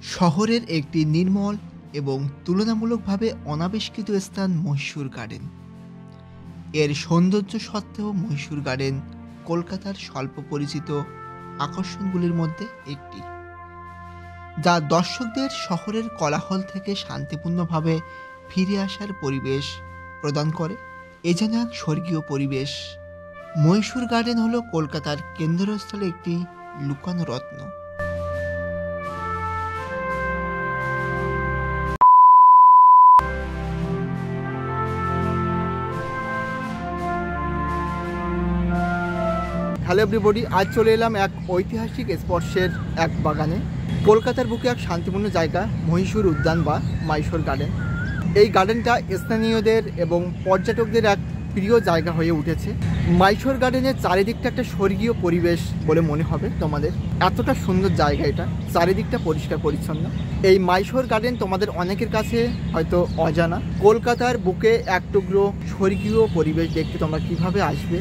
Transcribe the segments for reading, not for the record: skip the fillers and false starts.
শহরের একটি নির্মল এবং তুলনামূলকভাবে অনাবিষ্কৃত স্থান মহীশূর গার্ডেন। এর সৌন্দর্য সত্ত্বেও মহীশূর গার্ডেন কলকাতার স্বল্প পরিচিত আকর্ষণগুলির মধ্যে একটি, যা দর্শকদের শহরের কোলাহল থেকে শান্তিপূর্ণভাবে ফিরে আসার পরিবেশ প্রদান করে। এ যেন এক স্বর্গীয় পরিবেশ। মহীশূর গার্ডেন হলো কলকাতার কেন্দ্রস্থলে একটি লুকানো রত্ন। হ্যালো এভরিবডি, আজ চলে এলাম এক ঐতিহাসিক স্পর্শের এক বাগানে। কলকাতার বুকে এক শান্তিপূর্ণ জায়গা মহীশূর উদ্যান বা মাইশোর গার্ডেন। এই গার্ডেনটা স্থানীয়দের এবং পর্যটকদের এক প্রিয় জায়গা হয়ে উঠেছে। মাইশোর গার্ডেনের চারিদিকটা একটা স্বর্গীয় পরিবেশ বলে মনে হবে তোমাদের। এতটা সুন্দর জায়গা, এটা চারিদিকটা পরিষ্কার পরিচ্ছন্ন। এই মাইশোর গার্ডেন তোমাদের অনেকের কাছে হয়তো অজানা। কলকাতার বুকে এক টুকরো স্বর্গীয় পরিবেশ দেখতে তোমরা কিভাবে আসবে,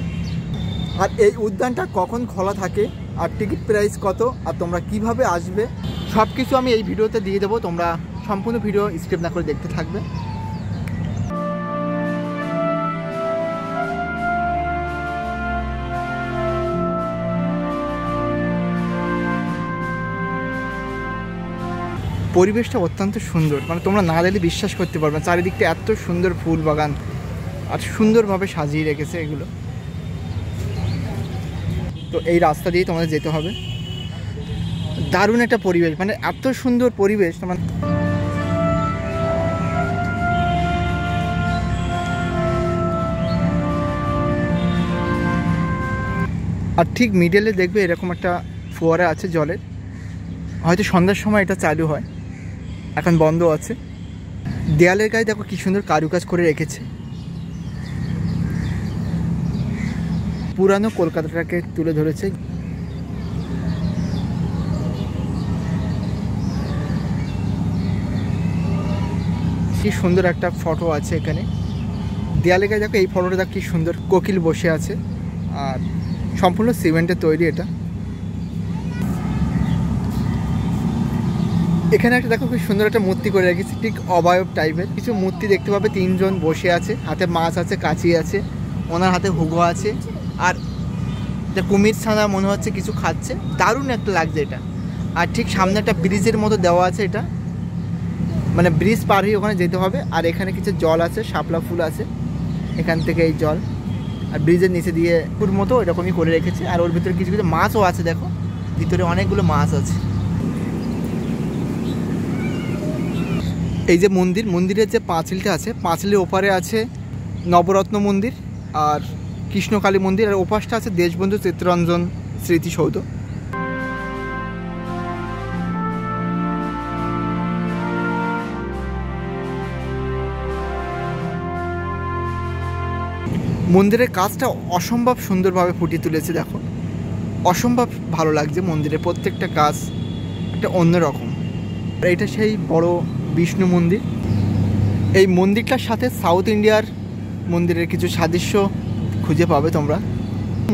আর এই উদ্যানটা কখন খোলা থাকে, আর টিকিট প্রাইস কত, আর তোমরা কিভাবে আসবে, সব কিছু আমি এই ভিডিওতে দিয়ে দেবো। তোমরা সম্পূর্ণ ভিডিও স্কিপ না করে দেখতে থাকবে। পরিবেশটা অত্যন্ত সুন্দর, মানে তোমরা না দেখলে বিশ্বাস করতে পারবে না। চারিদিকটা এত সুন্দর ফুল বাগান আর সুন্দরভাবে সাজিয়ে রেখেছে এগুলো। তো এই রাস্তা দিয়ে তোমাদের যেতে হবে। দারুণ একটা পরিবেশ, মানে এত সুন্দর পরিবেশ। তোমার আর ঠিক মিডলে দেখবে এরকম একটা ফোয়ারা আছে জলের। হয়তো সন্ধ্যার সময় এটা চালু হয়, এখন বন্ধ আছে। দেয়ালের গায়ে দেখো কি সুন্দর কারুকাজ করে রেখেছে। পুরানো কলকাতাটাকে তুলে ধরেছে। কি সুন্দর একটা ফটো আছে এখানে দেয়ালে গায়ে। দেখো এই ফটোটা দেখো কি সুন্দর, কোকিল বসে আছে, আর সম্পূর্ণ সিমেন্টের তৈরি এটা। এখানে একটা দেখো খুব সুন্দর একটা মূর্তি করে রেখেছে, ঠিক অবয়ব টাইপের কিছু মূর্তি দেখতে পাবে। তিনজন বসে আছে, হাতে মাছ আছে, কাঁচি আছে, ওনার হাতে হুগো আছে, আর এটা কুমির ছানা মনে হচ্ছে কিছু খাচ্ছে। দারুণ একটা লাগছে এটা। আর ঠিক সামনে একটা ব্রিজের মতো দেওয়া আছে, এটা মানে ব্রিজ পার হয়ে ওখানে যেতে হবে। আর এখানে কিছু জল আছে, শাপলা ফুল আছে, এখান থেকে এই জল, আর ব্রিজের নিচে দিয়ে পুর মতো এরকমই করে রেখেছে। আর ওর ভিতরে কিছু কিছু মাছও আছে, দেখো ভিতরে অনেকগুলো মাছ আছে। এই যে মন্দির, মন্দিরের যে পাঁচিলটা আছে, পাঁচিলের ওপারে আছে নবরত্ন মন্দির আর কৃষ্ণকালী মন্দির, আর ওপাশটা আছে দেশবন্ধু চিত্তরঞ্জন স্মৃতিসৌধ। মন্দিরের কাজটা অসম্ভব সুন্দরভাবে ফুটিয়ে তুলেছে, দেখো অসম্ভব ভালো লাগছে। মন্দিরের প্রত্যেকটা কাজ একটা অন্যরকম। আর এটা সেই বড় বিষ্ণু মন্দির। এই মন্দিরটার সাথে সাউথ ইন্ডিয়ার মন্দিরের কিছু সাদৃশ্য খুঁজে পাবে তোমরা।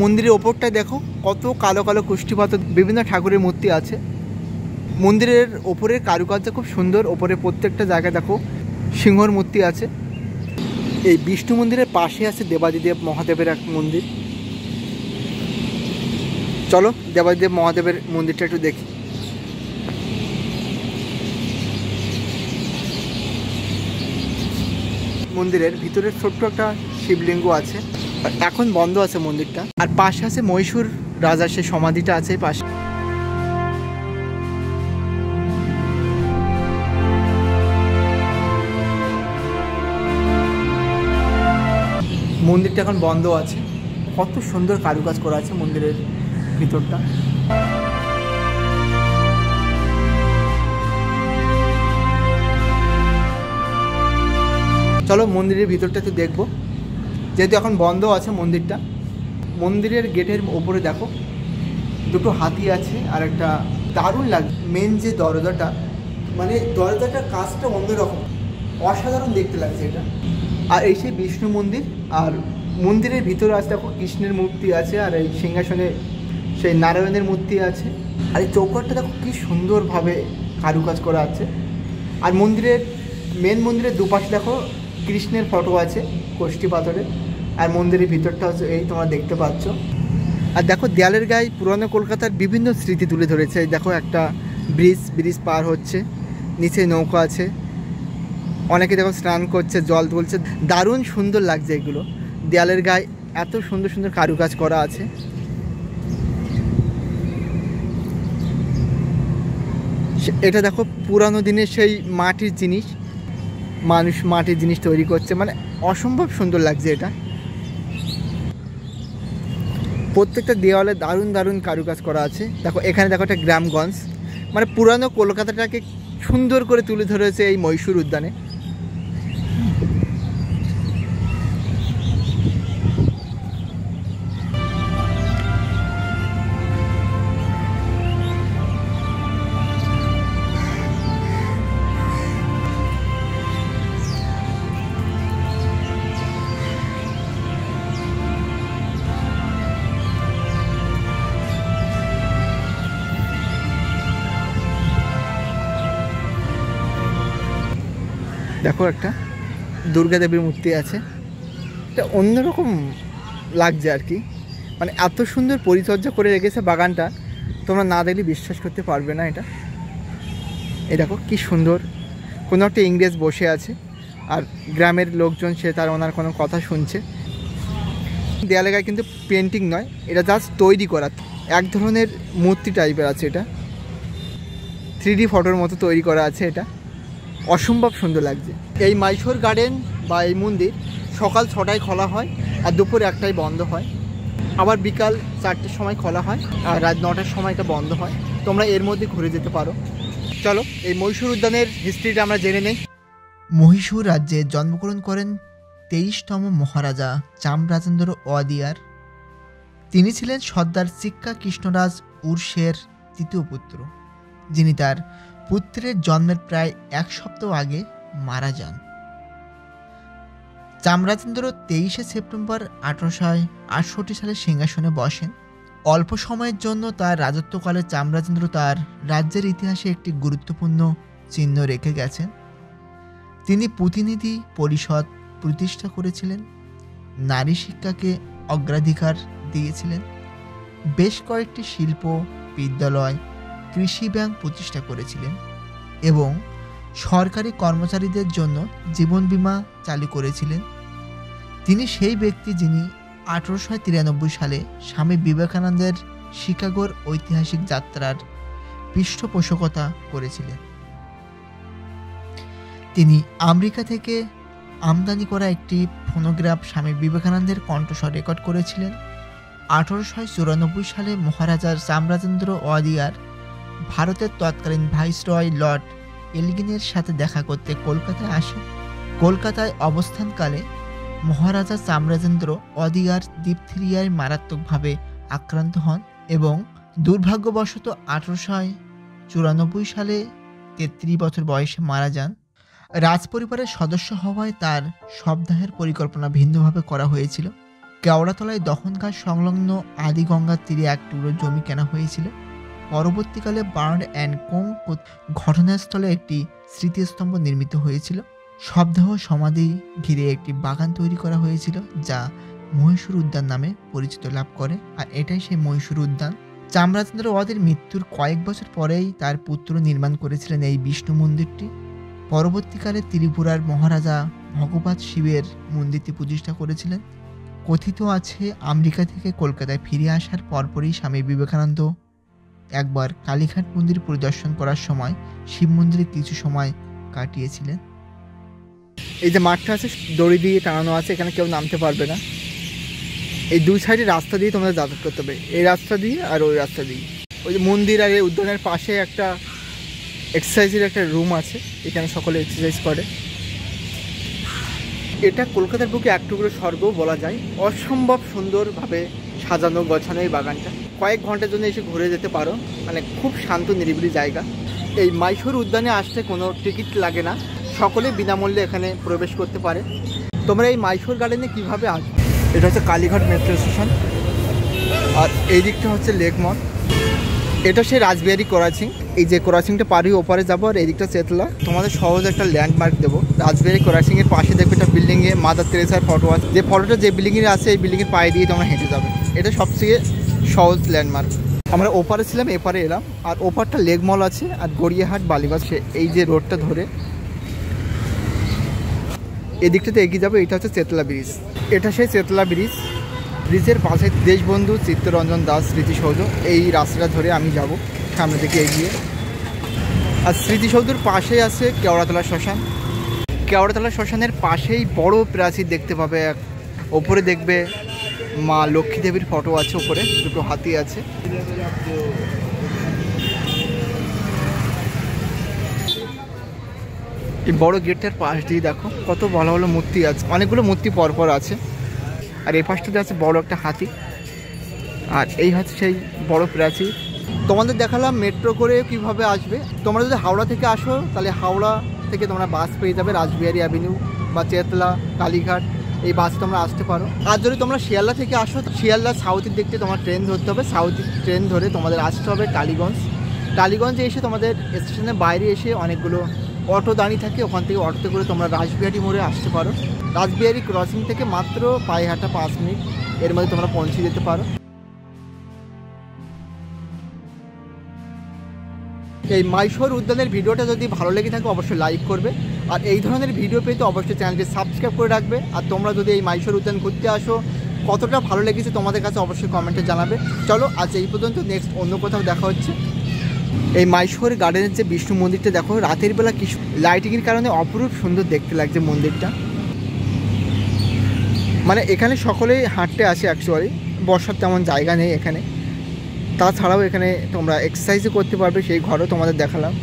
মন্দিরের ওপরটায় দেখো কত কালো কালো কুষ্ঠিপাত বিভিন্ন ঠাকুরের মূর্তি আছে। মন্দিরের ওপরের কারুকার্য খুব সুন্দর। ওপরে প্রত্যেকটা জায়গায় দেখো সিংহর মূর্তি আছে। এই বিষ্ণু মন্দিরের পাশে আছে দেবাদিদেব মহাদেবের এক মন্দির। চলো দেবাদিদেব মহাদেবের মন্দিরটা একটু দেখি। মন্দিরের ভিতরে ছোট্ট একটা শিবলিঙ্গ আছে, এখন বন্ধ আছে মন্দিরটা। আর পাশে আছে মহীশূর রাজার সেই সমাধিটা আছে পাশে। মন্দিরটা এখন বন্ধ আছে। কত সুন্দর কারুকাজ করা আছে মন্দিরের ভিতরটা। চলো মন্দিরের ভিতরটা একটু দেখবো, যেহেতু এখন বন্ধ আছে মন্দিরটা। মন্দিরের গেটের ওপরে দেখো দুটো হাতি আছে, আর একটা দারুণ লাগে মেন যে দরজাটা, মানে দরজাটার কাজটা অন্যরকম, অসাধারণ দেখতে লাগছে এটা। আর এই সেই বিষ্ণু মন্দির, আর মন্দিরের ভিতরে আছে দেখো কৃষ্ণের মূর্তি আছে, আর এই সিংহাসনে সেই নারায়ণের মূর্তি আছে। আর এই চৌকাঠটা দেখো কি সুন্দরভাবে কারুকাজ করা আছে। আর মন্দিরের মেন মন্দিরের দুপাশে দেখো কৃষ্ণের ফটো আছে কষ্টি পাথরে। আর মন্দিরের ভিতরটা হচ্ছে এই তোমরা দেখতে পাচ্ছ। আর দেখো দেয়ালের গায়ে পুরনো কলকাতার বিভিন্ন স্মৃতি তুলে ধরেছে। এই দেখো একটা ব্রিজ পার হচ্ছে, নিচে নৌকা আছে, অনেকে দেখো স্নান করছে, জল তুলছে, দারুণ সুন্দর লাগছে এগুলো। দেয়ালের গায়ে এত সুন্দর সুন্দর কারুকাজ করা আছে। এটা দেখো পুরানো দিনের সেই মাটির জিনিস, মানুষ মাটির জিনিস তৈরি করছে, মানে অসম্ভব সুন্দর লাগছে এটা। প্রত্যেকটা দেওয়ালে দারুণ দারুণ কারুকাজ করা আছে। দেখো এখানে দেখো একটা গ্রামগঞ্জ, মানে পুরানো কলকাতাটাকে সুন্দর করে তুলে ধরেছে এই মহীশূর উদ্যানে। দেখো একটা দুর্গা দেবীর মূর্তি আছে, এটা অন্যরকম লাগছে আর কি। মানে এত সুন্দর পরিচর্যা করে রেখেছে বাগানটা, তোমরা না দেখলে বিশ্বাস করতে পারবে না এটা। এই দেখো কি সুন্দর, কোনো একটা ইংরেজ বসে আছে আর গ্রামের লোকজন সে তার ওনার কোনো কথা শুনছে। দেয়ালে গায়ে কিন্তু পেন্টিং নয়, এটা জাস্ট তৈরি করা, এক ধরনের মূর্তি টাইপের আছে। এটা 3D ফটোর মতো তৈরি করা আছে, এটা অসম্ভব সুন্দর লাগছে। এই মাইশোর গার্ডেন বা এই মন্দির সকাল 6টায় খোলা হয় আর দুপুর 1টায় বন্ধ হয়, আবার বিকাল 4টের সময় খোলা হয় আর রাত 9টার সময়টা বন্ধ হয়। তোমরা এর মধ্যে ঘুরে যেতে পারো। চলো এই মহীশূর উদ্যানের হিস্ট্রিটা আমরা জেনে নেই। মহীশূর রাজ্যে জন্মগ্রহণ করেন 23তম মহারাজা চামরাজেন্দ্র ওয়াদিয়ার। তিনি ছিলেন সর্দার সিক্কা কৃষ্ণরাজ উর্সের তৃতীয় পুত্র, যিনি তার পুত্রের জন্মের প্রায় 1 সপ্তাহ আগে মারা যান। চামরাজেন্দ্র 23শে সেপ্টেম্বর 1868 সালে সিংহাসনে বসেন। অল্প সময়ের জন্য তার রাজত্বকালে চামরাজেন্দ্র তার রাজ্যের ইতিহাসে একটি গুরুত্বপূর্ণ চিহ্ন রেখে গেছেন। তিনি প্রতিনিধি পরিষদ প্রতিষ্ঠা করেছিলেন, নারী শিক্ষাকে অগ্রাধিকার দিয়েছিলেন, বেশ কয়েকটি শিল্প, বিদ্যালয়, কৃষি ব্যাংক প্রতিষ্ঠা করেছিলেন এবং সরকারি কর্মচারীদের জন্য জীবন বীমা চালু করেছিলেন। তিনি সেই ব্যক্তি যিনি 1893 সালে স্বামী বিবেকানন্দের শিকাগোর ঐতিহাসিক যাত্রার পৃষ্ঠপোষকতা করেছিলেন। তিনি আমেরিকা থেকে আমদানি করা একটি ফোনোগ্রাফ স্বামী বিবেকানন্দের কণ্ঠস্বর রেকর্ড করেছিলেন। 1894 সালে মহারাজা চামরাজেন্দ্র ওয়াদিয়ার ভারতের তৎকালীন ভাইসরয় লর্ড এলগিনের সাথে দেখা করতে কলকাতায় আসেন। কলকাতায় অবস্থানকালে মহারাজা চামরাজেন্দ্র ওয়াদিয়ার ডিপথেরিয়ায় মারাত্মকভাবে আক্রান্ত হন এবং দুর্ভাগ্যবশত 1894 সালে 33 বছর বয়সে মারা যান। রাজপরিবারের সদস্য হওয়ায় তার শবদাহের পরিকল্পনা ভিন্নভাবে করা হয়েছিল। কেওড়াতলায় দহনঘাট সংলগ্ন আদি গঙ্গার তীরে এক টুকরো জমি কেনা হয়েছিল। পরবর্তীকালে বার্ন অ্যান্ড কোং ঘটনাস্থলে একটি স্মৃতিস্তম্ভ নির্মিত হয়েছিল। শবদাহ সমাধি ঘিরে একটি বাগান তৈরি করা হয়েছিল, যা মহীশূর উদ্যান নামে পরিচিত লাভ করে। আর এটাই সেই মহীশূর উদ্যান। চামরাজেন্দ্র ওয়াদির মৃত্যুর কয়েক বছর পরেই তার পুত্র নির্মাণ করেছিলেন এই বিষ্ণু মন্দিরটি। পরবর্তীকালে ত্রিপুরার মহারাজা ভগবত শিবের মন্দিরটি প্রতিষ্ঠা করেছিলেন। কথিত আছে আমেরিকা থেকে কলকাতায় ফিরে আসার পরপরই স্বামী বিবেকানন্দ একবার কালীঘাট মন্দির পরিদর্শন করার সময় শিব মন্দিরে কিছু সময় কাটিয়েছিলেন। এই যে মাঠটা আছে দড়ি দিয়ে টানানো আছে, এখানে কেউ নামতে পারবে না। এই দুই সাইডে রাস্তা দিয়ে তোমরা যাতায়াত করতে হবে, এই রাস্তা দিয়ে আর ওই রাস্তা দিয়ে। ওই যে মন্দির আর এই উদ্যানের পাশে একটা এক্সারসাইজের একটা রুম আছে, এখানে সকলে এক্সারসাইজ করে। এটা কলকাতার বুকে এক টুকরো স্বর্গ বলা যায়। অসম্ভব সুন্দরভাবে সাজানো গোছানো এই বাগানটা। কয়েক ঘন্টার জন্য এসে ঘুরে যেতে পারো, মানে খুব শান্ত নিরিবিলি জায়গা। এই মাইশোর উদ্যানে আসতে কোনো টিকিট লাগে না, সকলে বিনামূল্যে এখানে প্রবেশ করতে পারে। তোমরা এই মাইশোর গার্ডেনে কীভাবে আসবে? এটা হচ্ছে কালীঘাট মেট্রো স্টেশন আর এই দিকটা হচ্ছে লেক মল। এটা সেই রাসবিহারি ক্রসিং। এই যে ক্রসিংটা পার হয়ে ওপারে যাবো আর এদিকটা চেতলা। তোমাদের সহজ একটা ল্যান্ডমার্ক দেবো। রাসবিহারি ক্রসিং এর পাশে দেখবে একটা বিল্ডিংয়ে মাদার তেরেসার ফটো আছে। যে ফটোটা যে বিল্ডিংয়ে আছে এই বিল্ডিংয়ের পায়ে দিয়ে তোমরা হেঁটে যাবে। এটা সবচেয়ে সহজ ল্যান্ডমার্ক। আমরা ওপারে ছিলাম, এপারে এলাম। আর ওপারটা লেক মল আছে আর গড়িয়াহাট বালিবাস। এই যে রোডটা ধরে এদিকটাতে এগিয়ে যাবে। এটা হচ্ছে চেতলা ব্রিজ। এটা সেই চেতলা ব্রিজ। ব্রিজের পাশে দেশবন্ধু চিত্তরঞ্জন দাস স্মৃতিসৌধ। এই রাস্তাটা ধরে আমি যাব সামনে থেকে এগিয়ে। আর স্মৃতিসৌধের পাশেই আছে কেওড়াতলা শ্মশান। কেওড়াতলা শ্মশানের পাশেই বড় প্রাচীর দেখতে পাবে। ওপরে দেখবে মা লক্ষ্মী দেবীর ফটো আছে, ওপরে দুটো হাতি আছে। এই বড় গেটটার পাশ দিয়ে দেখো কত ভালো ভালো মূর্তি আছে, অনেকগুলো মূর্তি পরপর আছে। আর এই পাশটাতে আছে বড় একটা হাতি। আর এই হচ্ছে সেই বড় প্রাচীর। তোমাদের দেখালাম মেট্রো করে কিভাবে আসবে। তোমরা যদি হাওড়া থেকে আসো তাহলে হাওড়া থেকে তোমরা বাস পেয়ে যাবে রাসবিহারি অ্যাভিনিউ বা চেতলা, কালীঘাট, এই বাসে তোমরা আসতে পারো। আর যদি তোমরা শিয়ালদা থেকে আসো, শিয়ালদা সাউথের দিক থেকে তোমার ট্রেন ধরতে হবে। সাউথের ট্রেন ধরে তোমাদের আসতে হবে টালিগঞ্জ। টালিগঞ্জে এসে তোমাদের স্টেশনের বাইরে এসে অনেকগুলো অটো দাঁড়িয়ে থাকে, ওখান থেকে অটোতে করে তোমরা রাসবিহারি মোড়ে আসতে পারো। রাসবিহারি ক্রসিং থেকে মাত্র পায়ে হাঁটা 5 মিনিট এর মধ্যে তোমরা পৌঁছে যেতে পারো। এই মাইশোর উদ্যানের ভিডিওটা যদি ভালো লেগে থাকে অবশ্যই লাইক করবে। আর এই ধরনের ভিডিও পেতে অবশ্যই চ্যানেলটি সাবস্ক্রাইব করে রাখবে। আর তোমরা যদি এই মাইশোর উদ্যান ঘুরতে আসো কতটা ভালো লেগেছে তোমাদের কাছে অবশ্যই কমেন্টে জানাবে। চলো আজ এই পর্যন্ত, নেক্সট অন্য কোথাও দেখা হচ্ছে। এই মাইশোর গার্ডেনের যে বিষ্ণু মন্দিরটা দেখো রাতের বেলা কি লাইটিংয়ের কারণে অপরূপ সুন্দর দেখতে লাগছে মন্দিরটা। মানে এখানে সকলেই হাঁটতে আসে, অ্যাকচুয়ালি বসার তেমন জায়গা নেই এখানে। তাছাড়াও এখানে তোমরা এক্সারসাইজও করতে পারবে, সেই ঘরও তোমাদের দেখালাম।